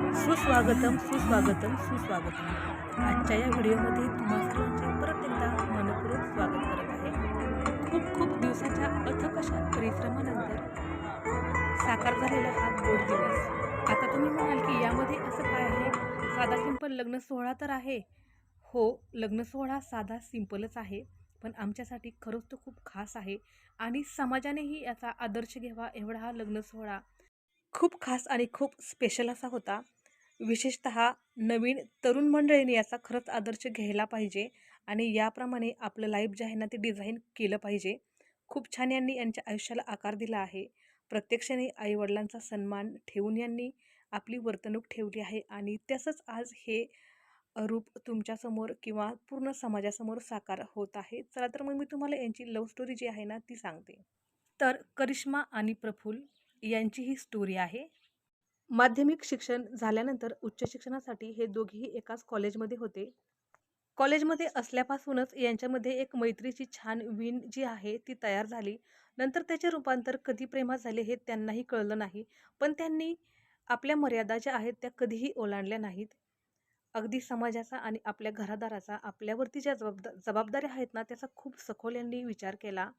सुस्वागतम सुस्वागतम सुस्वागतम. आजच्या या व्हिडिओमध्ये तुम्हा सर्वांचे परत एकदा मनपूर्वक स्वागत करत आहे. खूप खूप दिवसाच्या अथक अशा परिश्रमानंतर साकार झालेला हा गोड दिवस. आता तुम्ही म्हणाल की यामध्ये असं काय आहे? साधा सिंपल लग्न सोहळा तर आहे. हो, लग्न सोहळा साधा सिंपलच आहे, पण आमच्यासाठी खरंच तो खूप खास आहे आणि समाजानेही याचा आदर्श घ्यावा एवढा हा लग्न सोहळा खूप खास आणि खूप स्पेशल असा होता. विशेषतः नवीन तरुण मंडळीने याचा खरंच आदर्श घ्यायला पाहिजे आणि याप्रमाणे आपलं लाईफ जे आहे ना ते डिझाईन केलं पाहिजे. खूप छान यांनी यांच्या आयुष्याला आकार दिला आहे. प्रत्यक्षाने आईवडिलांचा सन्मान ठेवून यांनी आपली वर्तणूक ठेवली आहे आणि तसंच आज हे रूप तुमच्यासमोर किंवा पूर्ण समाजासमोर साकार होत आहे. चला तर मग मी तुम्हाला यांची लव्ह स्टोरी जी आहे ना ती सांगते. तर करिश्मा आणि प्रफुल्ल यांची ही स्टोरी आहे. माध्यमिक शिक्षण झाल्यानंतर उच्च शिक्षणासाठी हे दोघेही एकाच कॉलेजमध्ये होते. कॉलेजमध्ये असल्यापासूनच यांच्यामध्ये एक मैत्रीची छान विण जी आहे ती तयार झाली. नंतर त्याचे रूपांतर कधी प्रेमात झाले हे त्यांनाही कळलं नाही. पण त्यांनी आपल्या मर्यादा ज्या आहेत त्या कधीही ओलांडल्या नाहीत. अगदी समाजाचा आणि आपल्या घरादाराचा आपल्यावरती ज्या जबाबदाऱ्या आहेत ना त्याचा खूप सखोल यांनी विचार केला.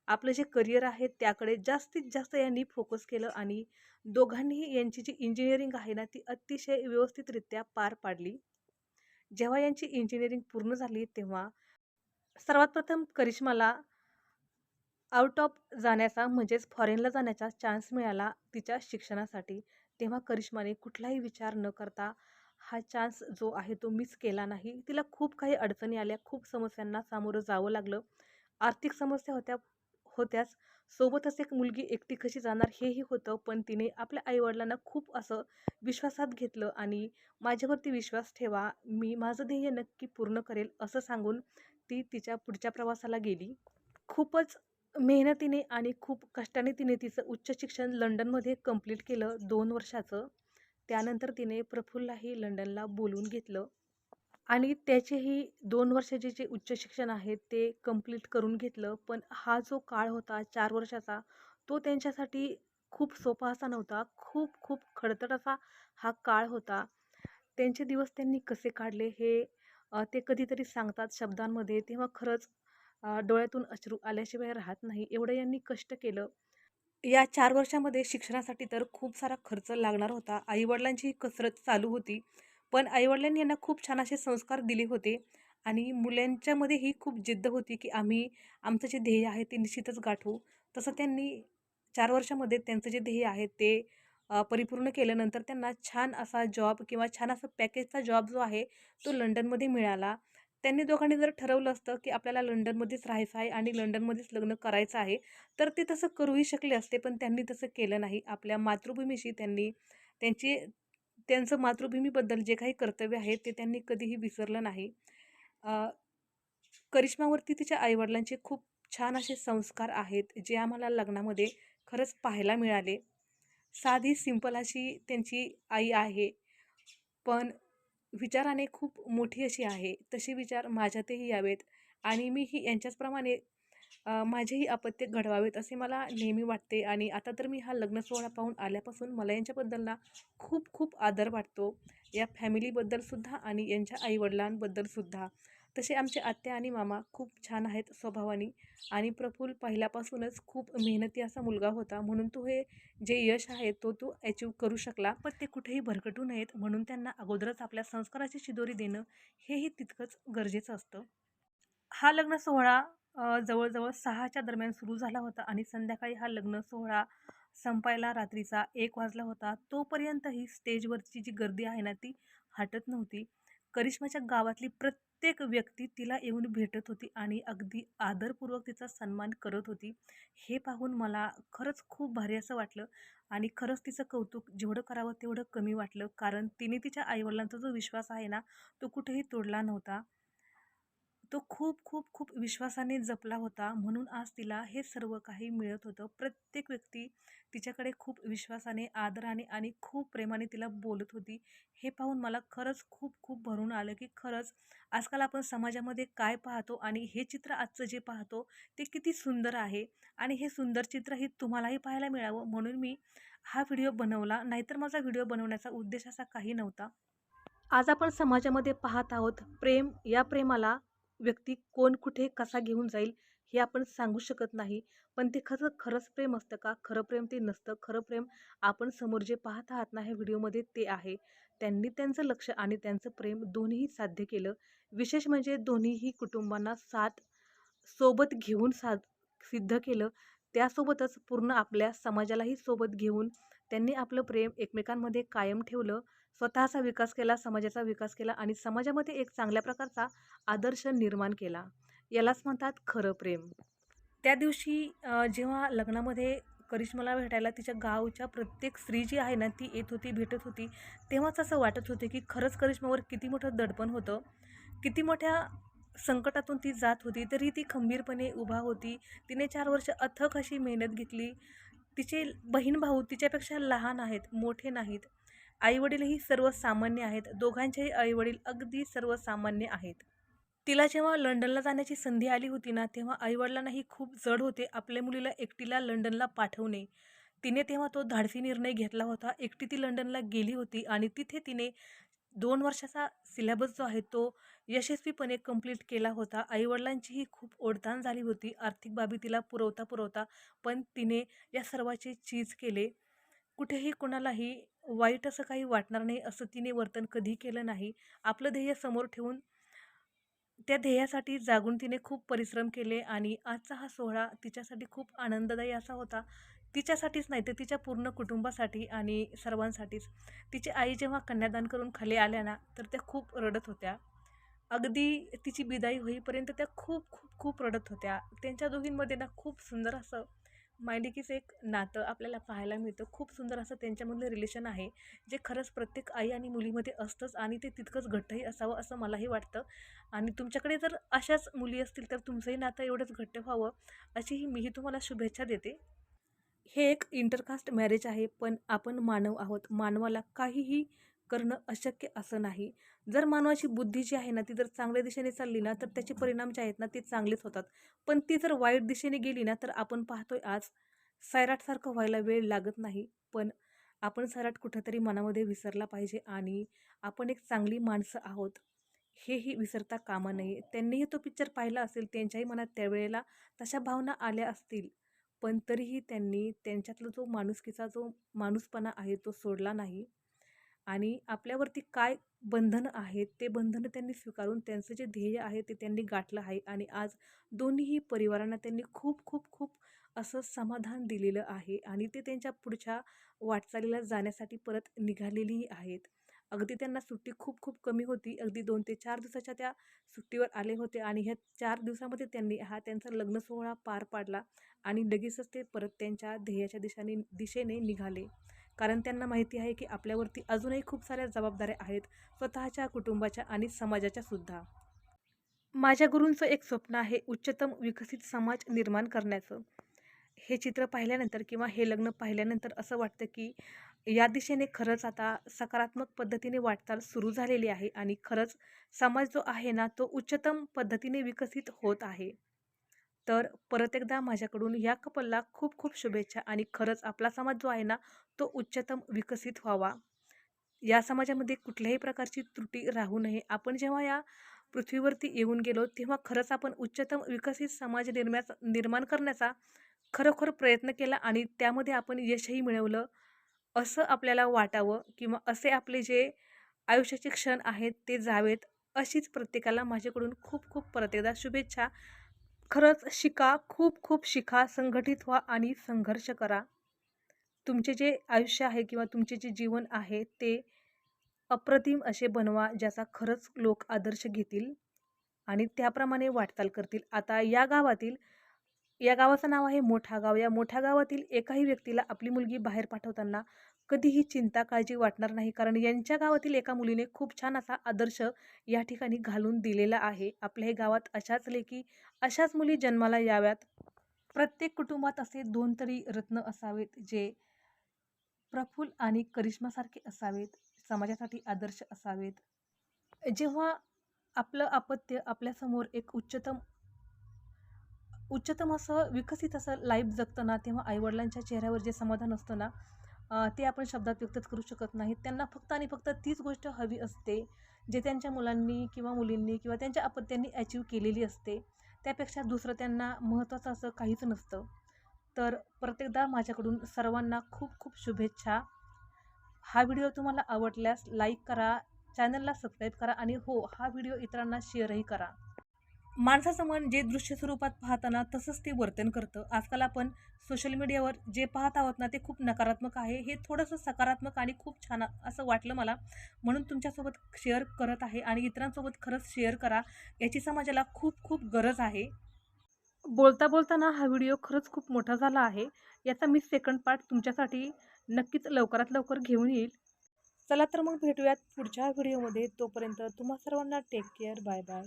आपलं जे करिअर आहे त्याकडे जास्तीत जास्त यांनी फोकस केलं आणि दोघांनीही यांची जी इंजिनिअरिंग आहे ना ती अतिशय व्यवस्थितरित्या पार पाडली. जेव्हा यांची इंजिनिअरिंग पूर्ण झाली तेव्हा सर्वात प्रथम करिश्माला आउट ऑफ जाण्याचा म्हणजेच फॉरेनला जाण्याचा चान्स मिळाला तिच्या शिक्षणासाठी. तेव्हा करिश्माने कुठलाही विचार न करता हा चान्स जो आहे तो मिस केला नाही. तिला खूप काही अडचणी आल्या, खूप समस्यांना सामोरं जावं लागलं. आर्थिक समस्या होत्या होत्याच. सोबतच एक मुलगी एकटी कशी जाणार हेही होतं. पण तिने आपल्या आई-वडिलांना खूप असं विश्वासात घेतलं आणि माझ्यावरती विश्वास ठेवा, मी माझं ध्येय नक्की पूर्ण करेल असं सांगून ती तिच्या पुढच्या प्रवासाला गेली. खूपच मेहनतीने आणि खूप कष्टाने तिने तिचं उच्च शिक्षण लंडनमध्ये कंप्लीट केलं 2 वर्षाचं. त्यानंतर तिने प्रफुल्ललाही लंडनला बोलवून घेतलं आणि त्याचेही 2 वर्षाचे जे उच्च शिक्षण आहे ते कंप्लीट करून घेतलं. पण हा जो काळ होता 4 वर्षाचा, तो त्यांच्यासाठी खूप सोपा असा नव्हता. खूप खूप खडतर असा हा काळ होता. त्यांचे दिवस त्यांनी कसे काढले हे ते कधीतरी सांगतात शब्दांमध्ये, तेव्हा खरंच डोळ्यातून अश्रू आल्याशिवाय राहत नाही. एवढं यांनी कष्ट केलं. या 4 वर्षामध्ये शिक्षणासाठी तर खूप सारा खर्च लागणार होता. आई-वडिलांची कसरत चालू होती. पण आई-वडिलांनी यांना खूप छान असे संस्कार दिले होते आणि मुलांच्यामध्ये ही खूप जिद्द होती, की आम्ही आमचं जे ध्येय आहे ते निश्चितच गाठू. तसं त्यांनी 4 वर्षामध्ये त्यांचं जे ध्येय आहे ते परिपूर्ण केलं. नंतर त्यांना छान असा जॉब किंवा छान असा पॅकेजचा जॉब जो आहे तो लंडनमध्ये मिळाला. त्यांनी दोघांनी जर ठरवलं असतं, की आपल्याला लंडनमध्येच राहायचं आहे आणि लंडनमध्येच लग्न करायचं आहे, तर ते तसं करूही शकले असते. पण त्यांनी तसं केलं नाही. आपल्या मातृभूमीशी त्यांनी त्यांची त्यांचं मातृभूमीबद्दल जे काही कर्तव्य आहे ते त्यांनी कधीही विसरलं नाही. अ, करिश्मावरती तिच्या आईवडिलांचे खूप छान असे संस्कार आहेत, जे आम्हाला लग्नामध्ये खरंच पाहायला मिळाले. साधी सिंपल अशी त्यांची आई आहे, पण विचाराने खूप मोठी अशी आहे. तसे विचार माझ्यातही यावेत आणि मीही यांच्याचप्रमाणे माझेही अपत्य घडवावेत असे मला नेहमी वाटते आणि आता तर मी हा लग्न सोहळा पाहून आल्यापासून मला यांच्याबद्दल ना खूप खूप आदर वाटतो. या फॅमिलीबद्दल सुद्धा आणि यांच्या आई-वडिलांबद्दल सुद्धा. तसे आमचे आत्या आणि मामा खूप छान आहेत स्वभावाने आणि प्रफुल्ल पहिल्यापासूनच खूप मेहनती असा मुलगा होता. म्हणून तो हे जे यश आहे तो अचीव्ह करू शकला. पण ते कुठेही भरकटू नयेत म्हणून त्यांना अगोदरच आपल्या संस्काराची शिदोरी देणं हेही तितकंच गरजेचं असतं. हा लग्न सोहळा जवळ-जवळ 6च्या दरम्यान सुरू झाला होता आणि संध्याकाळी हा लग्न सोहळा संपायला रात्रीचा 1 वाजला होता. तोपर्यंतही स्टेजवरची जी गर्दी आहे ना, ती हटत नव्हती. करिश्माच्या गावातली प्रत्येक व्यक्ती तिला येऊन भेटत होती आणि अगदी आदरपूर्वक तिचा सन्मान करत होती. हे पाहून मला खरंच खूप भारी असं वाटलं आणि खरंच तिचं कौतुक जेवढं करावं तेवढं कमी वाटलं. कारण तिने तिच्या आई जो विश्वास आहे ना, तो कुठेही तोडला नव्हता. तो खूप खूप खूप विश्वासाने जपला होता म्हणून आज तिला हे सर्व काही मिळत होतं. प्रत्येक व्यक्ती तिच्याकडे खूप विश्वासाने, आदराने आणि खूप प्रेमाने तिला बोलत होती. हे पाहून मला खरंच खूप खूप भरून आलं, की खरंच आजकाल आपण समाजामध्ये काय पाहतो आणि हे चित्र आजचं जे पाहतो ते किती सुंदर आहे आणि हे सुंदर चित्र हे तुम्हालाही पाहायला मिळावं म्हणून मी हा व्हिडिओ बनवला, नाहीतर माझा व्हिडिओ बनवण्याचा उद्देश असा काही नव्हता. आज आपण समाजामध्ये पाहत आहोत प्रेम. या प्रेमाला व्यक्ती कोण कुठे कसा घेऊन जाईल हे आपण सांगू शकत नाही. पण ते खरंच प्रेम असतं का? खरं प्रेम ते नसतं. खरं प्रेम आपण समोर जे पाहत आहात ना ह्या व्हिडिओमध्ये ते आहे. त्यांनी त्यांचं लक्ष आणि त्यांचं प्रेम दोन्हीही साध्य केलं. विशेष म्हणजे दोन्हीही कुटुंबांना सोबत घेऊन सिद्ध केलं. त्यासोबतच पूर्ण आपल्या समाजालाही सोबत घेऊन त्यांनी आपलं प्रेम एकमेकांमध्ये कायम ठेवलं. स्वतःचा विकास केला, समाजाचा विकास केला आणि समाजामध्ये एक चांगल्या प्रकारचा आदर्श निर्माण केला. यालाच म्हणतात खरं प्रेम. त्या दिवशी जेव्हा लग्नामध्ये करिश्माला भेटायला तिच्या गावच्या प्रत्येक स्त्री जी आहे ना ती येत होती, भेटत होती. तेव्हाच असं वाटत होते की खरंच करिश्मावर किती मोठं दडपण होतं. किती मोठ्या संकटातून ती जात होती, तरी ती खंबीरपणे उभा होती. तिने 4 वर्ष अथक अशी मेहनत घेतली. तिचे बहीण-भाऊ तिच्यापेक्षा लहान आहेत, मोठे नाहीत. आई-वडीलही सर्वसामान्य आहेत. दोघांचेही आई-वडील अगदी सर्वसामान्य आहेत. तिला जेव्हा लंडनला जाण्याची संधी आली होती ना, तेव्हा आई-वडिलांनाही खूप जड होते आपल्या मुलीला एकटीला लंडनला पाठवणे. तिने तेव्हा तो धाडसी निर्णय घेतला होता. एकटी ती लंडनला गेली होती आणि तिथे तिने 2 वर्षाचा सिलेबस जो आहे तो यशस्वीपणे कंप्लीट केला होता. आई-वडिलांचीही खूप ओढताण झाली होती आर्थिक बाबी तिला पुरवता, पण तिने या सर्वाचे चीज केले. कुठेही कोणालाही वाईट असं काही वाटणार नाही असं तिने वर्तन कधी केलं नाही. आपलं ध्येय समोर ठेवून त्या ध्येयासाठी जागून तिने खूप परिश्रम केले आणि आजचा हा सोहळा तिच्यासाठी खूप आनंददायी असा होता. तिच्यासाठीच नाही तर तिच्या पूर्ण कुटुंबासाठी आणि सर्वांसाठीच. तिची आई जेव्हा कन्यादान करून खाली आल्या ना, तर त्या खूप रडत होत्या. अगदी तिची बिदाई होईपर्यंत त्या खूप खूप खूप रडत होत्या. त्यांच्या दोघींमध्ये ना खूप सुंदर असं मायलेकीचं एक नातं आपल्याला पाहायला मिळतं. खूप सुंदर असं त्यांच्यामधलं रिलेशन आहे, जे खरंच प्रत्येक आई आणि मुलीमध्ये असतंच आणि ते तितकंच घट्टही असावं असं मलाही वाटतं. आणि तुमच्याकडे जर अशाच मुली असतील तर तुमचंही नातं एवढंच घट्ट व्हावं अशीही मीही तुम्हाला शुभेच्छा देते. हे एक इंटरकास्ट मॅरेज आहे, पण आपण मानव आहोत. मानवाला काहीही करणं अशक्य असं नाही. जर मानवाची बुद्धी जी आहे ना, ती जर चांगल्या दिशेने चालली ना, तर त्याचे परिणाम जे आहेत ना, ते चांगलेच होतात. पण ती जर वाईट दिशेने गेली ना, तर आपण पाहतोय आज सैराटसारखं व्हायला वेळ लागत नाही. पण आपण सैराट कुठेतरी मनामध्ये विसरला पाहिजे आणि आपण एक चांगली माणसं आहोत, हेही विसरता कामा नये. त्यांनीही तो पिक्चर पाहिला असेल, त्यांच्याही मनात त्यावेळेला तशा भावना आल्या असतील. पण तरीही त्यांनी त्यांच्यातला जो माणुसकीचा जो माणूसपणा आहे तो सोडला नाही आणि आपल्यावरती काय बंधनं आहेत ते बंधनं त्यांनी स्वीकारून त्यांचं जे ध्येय आहे ते त्यांनी गाठलं आहे आणि आज दोन्हीही परिवारांना त्यांनी खूप खूप खूप असं समाधान दिलेलं आहे आणि ते त्यांच्या पुढच्या वाटचालीला जाण्यासाठी परत निघालेलीही आहेत. अगदी त्यांना सुट्टी खूप खूप कमी होती. अगदी 2 ते 4 दिवसाच्या त्या सुट्टीवर आले होते आणि ह्या 4 दिवसामध्ये त्यांनी हा त्यांचा लग्न सोहळा पार पाडला आणि लगेचच ते परत त्यांच्या ध्येयाच्या दिशेने निघाले. कारण त्यांना माहिती आहे की आपल्यावरती अजूनही खूप साऱ्या जबाबदाऱ्या आहेत, स्वतःच्या, कुटुंबाच्या आणि समाजाच्या सुद्धा. माझ्या गुरूंचं एक स्वप्न आहे उच्चतम विकसित समाज निर्माण करण्याचं. हे चित्र पाहिल्यानंतर किंवा हे लग्न पाहिल्यानंतर असं वाटतं की या दिशेने खरंच आता सकारात्मक पद्धतीने वाटचाल सुरू झालेली आहे आणि खरंच समाज जो आहे ना, तो उच्चतम पद्धतीने विकसित होत आहे. तर परत एकदा माझ्याकडून या कपलला खूप खूप शुभेच्छा आणि खरंच आपला समाज जो आहे ना, तो उच्चतम विकसित व्हावा. या समाजामध्ये कुठल्याही प्रकारची त्रुटी राहू नये. आपण जेव्हा या पृथ्वीवरती येऊन गेलो, तेव्हा खरंच आपण उच्चतम विकसित समाज निर्माण करण्याचा खरोखर प्रयत्न केला आणि त्यामध्ये आपण यशही मिळवलं, असं आपल्याला वाटावं किंवा असे आपले जे आयुष्याचे क्षण आहेत ते जावेत, अशीच प्रत्येकाला माझ्याकडून खूप खूप परत एकदा शुभेच्छा. खरंच शिका, खूप खूप शिका, संघटित व्हा आणि संघर्ष करा. तुमचे जे आयुष्य आहे किंवा तुमचे जे जीवन आहे ते अप्रतिम असे बनवा, ज्याचा खरंच लोक आदर्श घेतील आणि त्याप्रमाणे वाटचाल करतील. आता या गावाचं नाव आहे मोठा गाव. या मोठ्या गावातील एकाही व्यक्तीला आपली मुलगी बाहेर पाठवताना कधीही चिंता, काळजी वाटणार नाही. कारण यांच्या गावातील एका मुलीने खूप छान असा आदर्श या ठिकाणी घालून दिलेला आहे. आपल्याही गावात अशाच लेकी, अशाच मुली जन्माला याव्यात. प्रत्येक कुटुंबात असे 2 तरी रत्न असावेत, जे प्रफुल्ल आणि करिश्मासारखे असावेत, समाजासाठी आदर्श असावेत. जेव्हा आपलं अपत्य आपल्यासमोर एक उच्चतम असं विकसित असं लाईफ जगतं ना, तेव्हा आईवडिलांच्या चेहऱ्यावर जे समाधान असतं ना, ते आपण शब्दात व्यक्तच करू शकत नाहीत. त्यांना फक्त आणि फक्त तीच गोष्ट हवी असते, जे त्यांच्या मुलांनी किंवा मुलींनी किंवा त्यांच्या अपत्यांनी अचीव्ह केलेली असते. त्यापेक्षा दुसरं त्यांना महत्त्वाचं असं काहीच नसतं. तर परत एकदा माझ्याकडून सर्वांना खूप खूप शुभेच्छा. हा व्हिडिओ तुम्हाला आवडल्यास लाईक करा, चॅनलला सबस्क्राईब करा आणि हो, हा व्हिडिओ इतरांना शेअरही करा. माणसाचं मन जे दृश्य स्वरूपात पाहताना तसंच ते वर्तन करतं. आजकाल आपण सोशल मीडियावर जे पाहत आहोत ना, ते खूप नकारात्मक आहे. हे थोडंसं सकारात्मक आणि खूप छान असं वाटलं मला, म्हणून तुमच्यासोबत शेअर करत आहे आणि इतरांसोबत खरंच शेअर करा. याची समाजाला खूप खूप गरज आहे. बोलता बोलताना हा व्हिडिओ खरंच खूप मोठा झाला आहे. याचा मी सेकंड पार्ट तुमच्यासाठी नक्कीच लवकरात लवकर घेऊन येईल. चला तर मग भेटूयात पुढच्या व्हिडिओमध्ये. तोपर्यंत तुम्हा सर्वांना टेक केअर. Bye bye.